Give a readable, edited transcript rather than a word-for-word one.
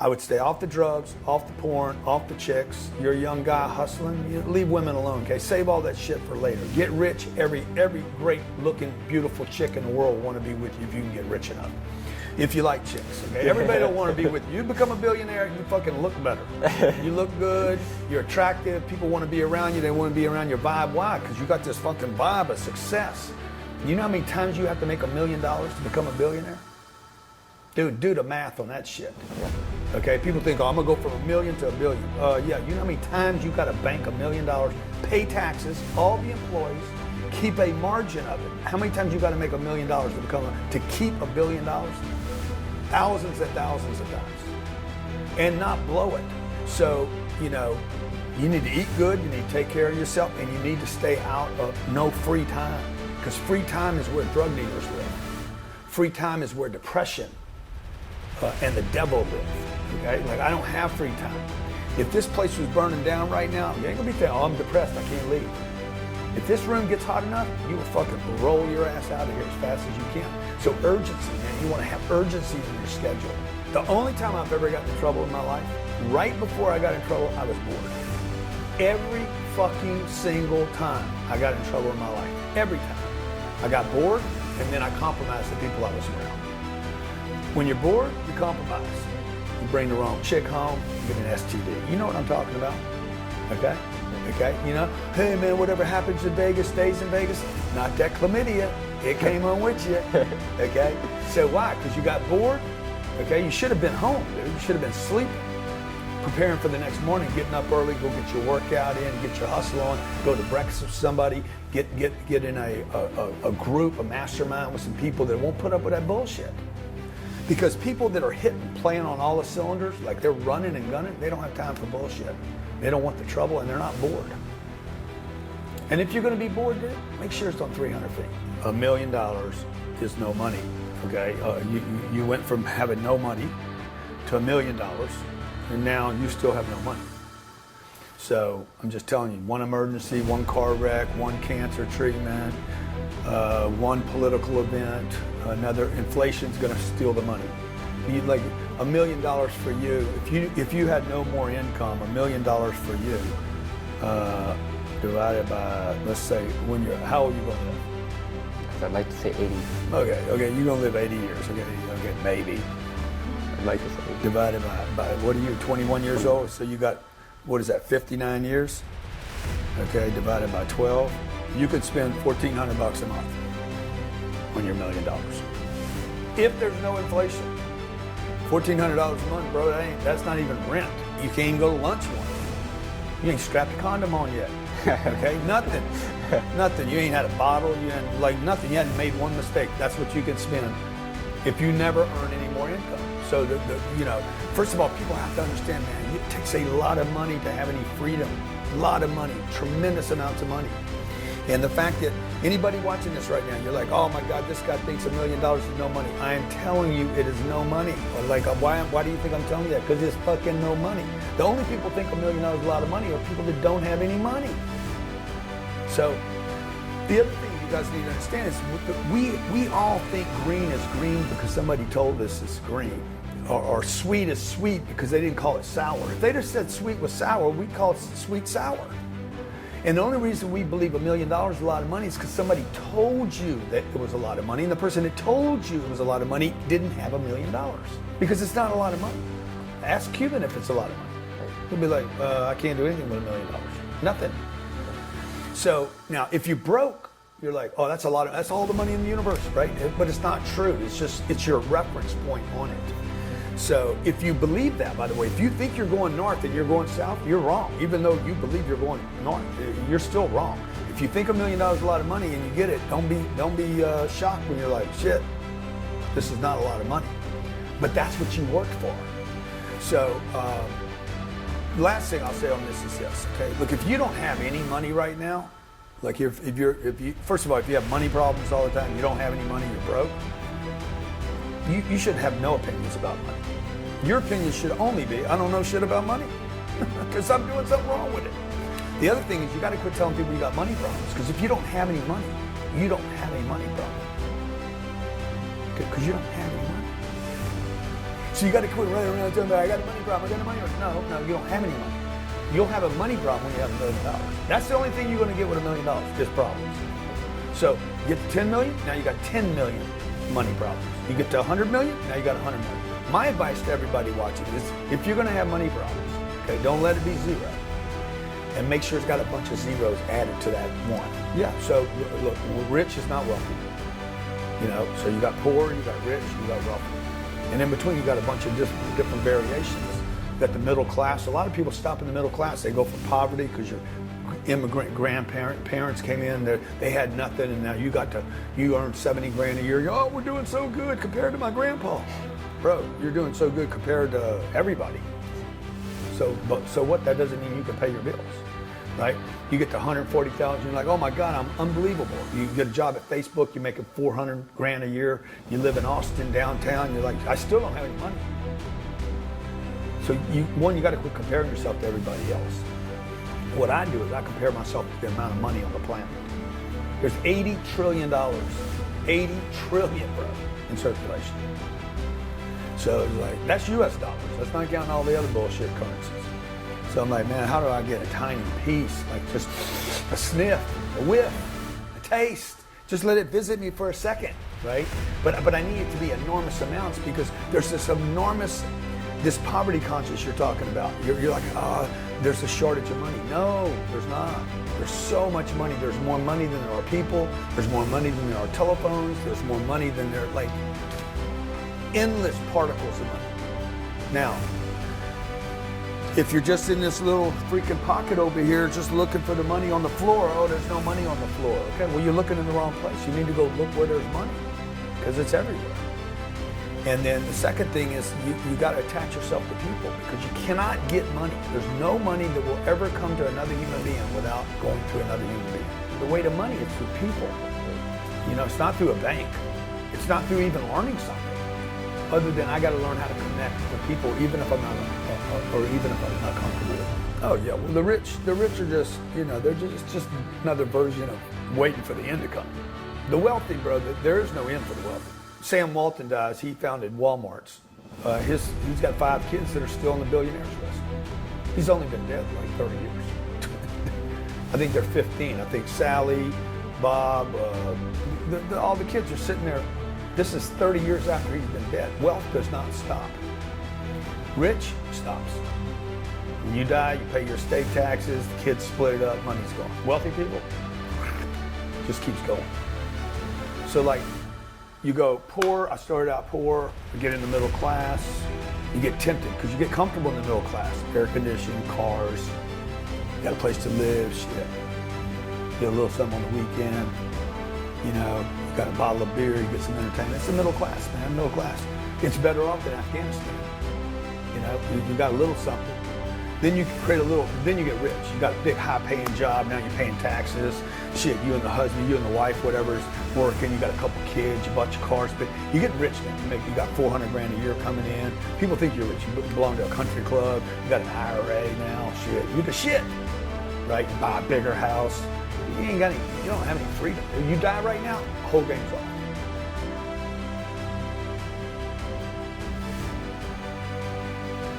I would stay off the drugs, off the porn, off the chicks. You're a young guy hustling, you leave women alone, okay? Save all that shit for later. Get rich. Every great looking, beautiful chick in the world will want to be with you if you can get rich enough. If you like chicks, okay? Everybody don't want to be with you. You become a billionaire, you fucking look better. You look good, you're attractive, people want to be around you, they want to be around your vibe. Why? Because you got this fucking vibe of success. You know how many times you have to make $1 million to become a billionaire? Dude, do the math on that shit. Okay, people think, oh, I'm gonna go from $1 million to $1 billion. Yeah, you know how many times you gotta bank $1 million, pay taxes, all the employees, keep a margin of it. How many times you gotta make $1 million to keep $1 billion? Thousands and thousands of times. And not blow it. So, you know, you need to eat good, you need to take care of yourself, and you need to stay out of no free time. Because free time is where drug dealers live. Free time is where depression and the devil live. Okay? Like, I don't have free time. If this place was burning down right now, you ain't gonna be thinking, oh, I'm depressed, I can't leave. If this room gets hot enough, you will fucking roll your ass out of here as fast as you can. So urgency, man, you wanna have urgency in your schedule. The only time I've ever gotten in trouble in my life, right before I got in trouble, I was bored. Every fucking single time I got in trouble in my life, every time. I got bored, and then I compromised the people I was around. When you're bored, you compromise. You bring the wrong chick home, you get an STD. You know what I'm talking about, okay? Okay, you know, hey man, whatever happens in Vegas stays in Vegas. Not that chlamydia, it came on with you, okay? So why? Because you got bored, okay? You should have been home, dude. You should have been sleeping, preparing for the next morning, getting up early, go get your workout in, get your hustle on, go to breakfast with somebody, get in a group, a mastermind with some people that won't put up with that bullshit. Because people that are hitting, playing on all the cylinders, like they're running and gunning, they don't have time for bullshit. They don't want the trouble, and they're not bored. And if you're gonna be bored, dude, make sure it's on 300 feet. $1 million is no money, okay? You went from having no money to $1 million, and now you still have no money. So I'm just telling you, one emergency, one car wreck, one cancer treatment, one political event, another, inflation's gonna steal the money. You, like $1 million for you, if you had no more income, $1 million for you, divided by, let's say, when you're, how old are you gonna live? I'd like to say 80. Okay, you're gonna live 80 years, okay, maybe. I'd like to say 80. Divided by, what are you, 21 years old? So you got, what is that, 59 years? Okay, divided by 12. You could spend $1,400 a month on your $1 million. If there's no inflation. $1,400 a month, bro, that's not even rent. You can't even go to lunch once. You ain't strapped a condom on yet, okay? Nothing, nothing. You ain't had a bottle, you ain't, like nothing. You hadn't made one mistake. That's what you can spend if you never earn any more income. So, you know, first of all, people have to understand, man, it takes a lot of money to have any freedom. A lot of money, tremendous amounts of money. And the fact that anybody watching this right now, you're like, oh my God, this guy thinks $1 million is no money. I am telling you, it is no money. Or like, why do you think I'm telling you that? Because it's fucking no money. The only people think $1 million is a lot of money are people that don't have any money. So the other thing you guys need to understand is we all think green is green because somebody told us it's green. Or sweet is sweet because they didn't call it sour. If they just said sweet was sour, we'd call it sweet sour. And the only reason we believe $1 million is a lot of money is because somebody told you that it was a lot of money, and the person that told you it was a lot of money didn't have $1 million. Because it's not a lot of money. Ask Cuban if it's a lot of money. He'll be like, I can't do anything with $1 million. Nothing. So now, if you broke, you're like, oh, that's all the money in the universe, right? But it's not true. It's your reference point on it. So if you believe that, by the way, if you think you're going north and you're going south, you're wrong. Even though you believe you're going north, you're still wrong. If you think $1 million is a lot of money and you get it, don't be shocked when you're like, shit, this is not a lot of money. But that's what you worked for. So last thing I'll say on this is this, okay? Look, if you don't have any money right now, like if you first of all, if you have money problems all the time, you don't have any money, you're broke, you should have no opinions about money. Your opinion should only be, I don't know shit about money because I'm doing something wrong with it. The other thing is you got to quit telling people you got money problems, because if you don't have any money, you don't have any money problem. Because you don't have any money. So you got to quit running around telling me, I got a money problem, I got a money problem. No, you don't have any money. You'll have a money problem when you have $1 million. That's the only thing you're going to get with $1 million, just problems. So you get to 10 million, now you got 10 million money problems. You get to 100 million, now you got 100 million. My advice to everybody watching is, if you're going to have money problems, okay, don't let it be zero. And make sure it's got a bunch of zeros added to that one. Yeah, so look, rich is not wealthy. You know, so you got poor, you got rich, you got wealthy. And in between, you got a bunch of different variations. You got the middle class. A lot of people stop in the middle class. They go from poverty because your immigrant parents came in, they had nothing, and now you earn 70 grand a year. Oh, we're doing so good compared to my grandpa. Bro, you're doing so good compared to everybody. So what? That doesn't mean you can pay your bills, right? You get to 140,000, you're like, oh my God, I'm unbelievable. You get a job at Facebook, you're making 400 grand a year. You live in Austin downtown, you're like, I still don't have any money. So you got to quit comparing yourself to everybody else. What I do is I compare myself to the amount of money on the planet. There's $80 trillion, 80 trillion, bro, in circulation. So it's like, that's US dollars. That's not counting all the other bullshit currencies. So I'm like, man, how do I get a tiny piece? Like just a sniff, a whiff, a taste. Just let it visit me for a second, right? But I need it to be enormous amounts, because there's this poverty conscious you're talking about. You're like, there's a shortage of money. No, there's not. There's so much money. There's more money than there are people. There's more money than there are telephones. There's more money than there are, like, endless particles of money. Now, if you're just in this little freaking pocket over here just looking for the money on the floor, oh, there's no money on the floor. Okay, well, you're looking in the wrong place. You need to go look where there's money, because it's everywhere. And then the second thing is you got to attach yourself to people, because you cannot get money. There's no money that will ever come to another human being without going to another human being. The way to money is through people. You know, it's not through a bank. It's not through even learning something. Other than I got to learn how to connect with people, even if I'm not, or even if I'm not comfortable with them. Oh yeah, well the rich are just, you know, they're just another version of waiting for the end to come. The wealthy, bro, there is no end for the wealthy. Sam Walton dies. He founded Walmart's. He's got 5 kids that are still on the billionaires list. He's only been dead like 30 years. I think they're 15. I think Sally, Bob, all the kids are sitting there. This is 30 years after he's been dead. Wealth does not stop. Rich stops. When you die, you pay your estate taxes, the kids split it up, money's gone. Wealthy people, just keeps going. So like, you go poor, I started out poor, you get in the middle class, you get tempted because you get comfortable in the middle class. Air conditioning, cars, you got a place to live, shit. Get a little something on the weekend, you know, you got a bottle of beer, you get some entertainment. It's the middle class, man, middle class. It's better off than Afghanistan. You know, you got a little something. Then you create a little, then you get rich. You got a big high-paying job, now you're paying taxes. Shit, you and the husband, you and the wife, whatever's working, you got a couple kids, you bought your cars, but you get rich then. You got 400 grand a year coming in. People think you're rich. You belong to a country club, you got an IRA now, shit. You the shit, right? You buy a bigger house. You don't have any freedom. If you die right now, the whole game's off.